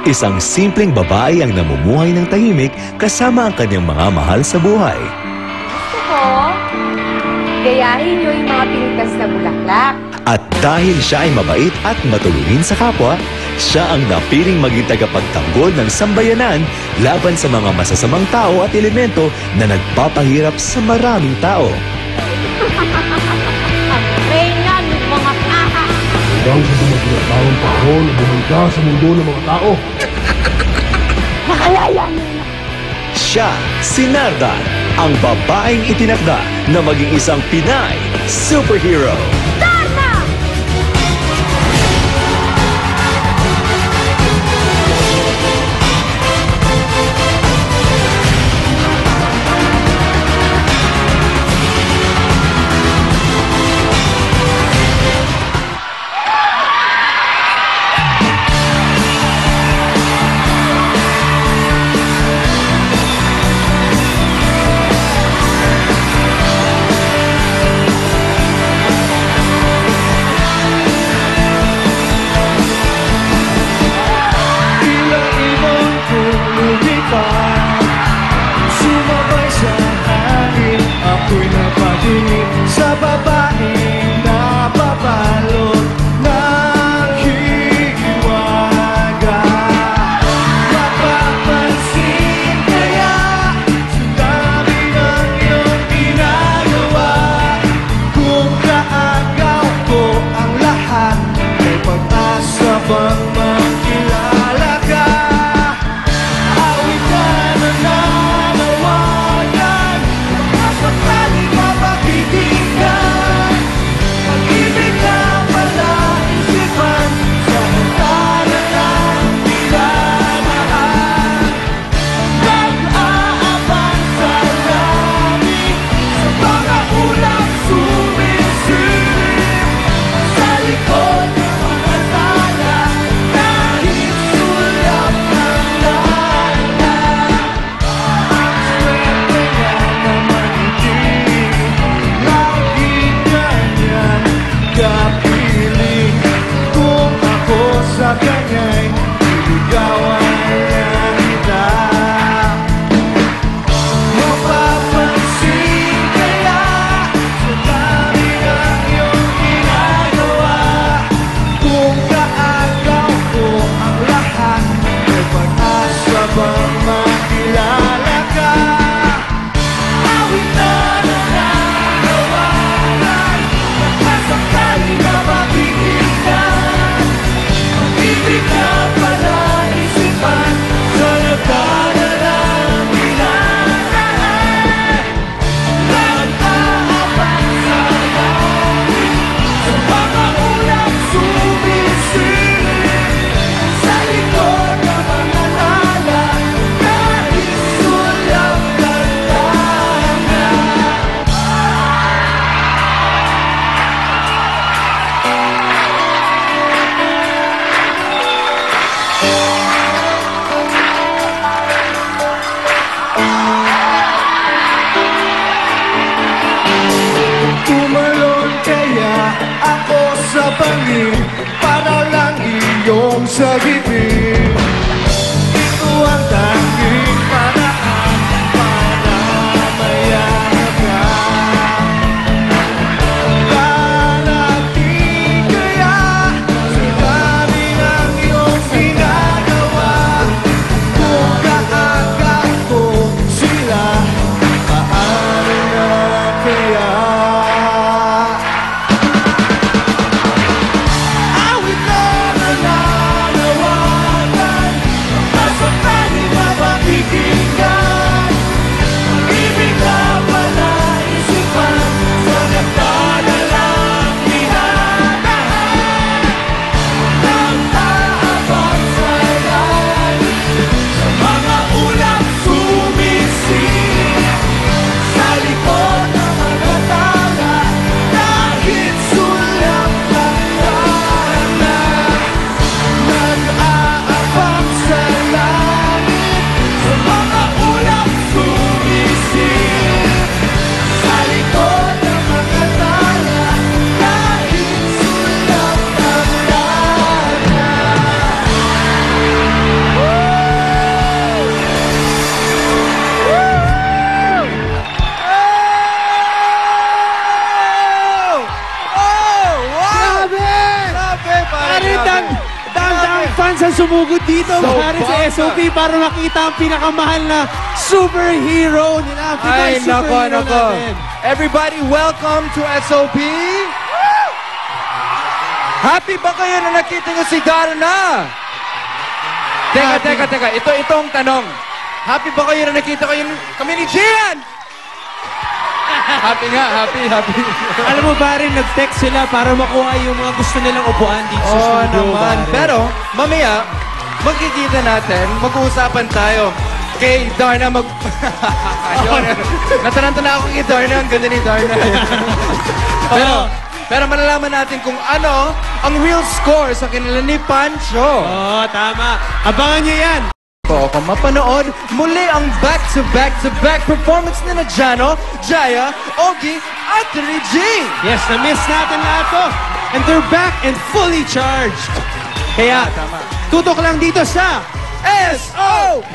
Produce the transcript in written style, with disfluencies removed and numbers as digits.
Isang simpleng babae ang namumuhay ng tahimik kasama ang kanyang mga mahal sa buhay. Gusto ko, gayahin niyo yung mga pinitas na bulaklak. At dahil siya ay mabait at matulungin sa kapwa, siya ang napiling maging tagapagtanggol ng sambayanan laban sa mga masasamang tao at elemento na nagpapahirap sa maraming tao. Ang reyna ng mga kaha. Hanggang sa dumating taong panahon na bumangga sa mundo ng mga tao. Nakalaya niyo na. Siya, si Nardan, ang babaeng itinakda na maging isang Pinay superhero. Sumabay sa hangin, ako'y napatingin sa babaeng napabalot ng hiwaga. Mapapansin kaya sa dami ng iyong ginagawa, kung kaagaw ko ang lahat, may pag-asa bang makilala ka? Sa bangin, para lang iyong sagipin. Ito ang tanging paraan para mayaman ka. Darating kaya sa dami ng iyong ginagawa, kung kaagaw ko sila, paano na kaya? Awit na nananawagan, nasa tanging fans ang sumugod dito, So pare, sa bongga. SOP para makita ang pinakamahal na superhero nila. Ang Pinoy Ay, nako, superhero nako. natin. Everybody, welcome to SOP. Happy ba kayo na nakita nyo si Darna? Teka. Itong tanong. Happy ba kayo na nakita kami ni Gian? Happy nga, happy. Alam mo, pare, nag-text sila para makuha yung mga gusto nilang upuan dito sa Oo studio, naman. pare. Pero, mamaya, magkikita natin, mag-uusapan tayo kay Darna Ayun. Nataranta na ako kay Darna. Ang ganda ni Darna. pero malalaman natin kung ano ang real score sa kanila ni Pancho. Oo, tama. Abangan nyo yan. Kung mapanood muli ang back-to-back performance ni na Jano, Jaya, Ogie, at Regine. Yes, na-miss natin lahat to. And they're back and fully charged. Kaya, tutok lang dito sa S.O.P.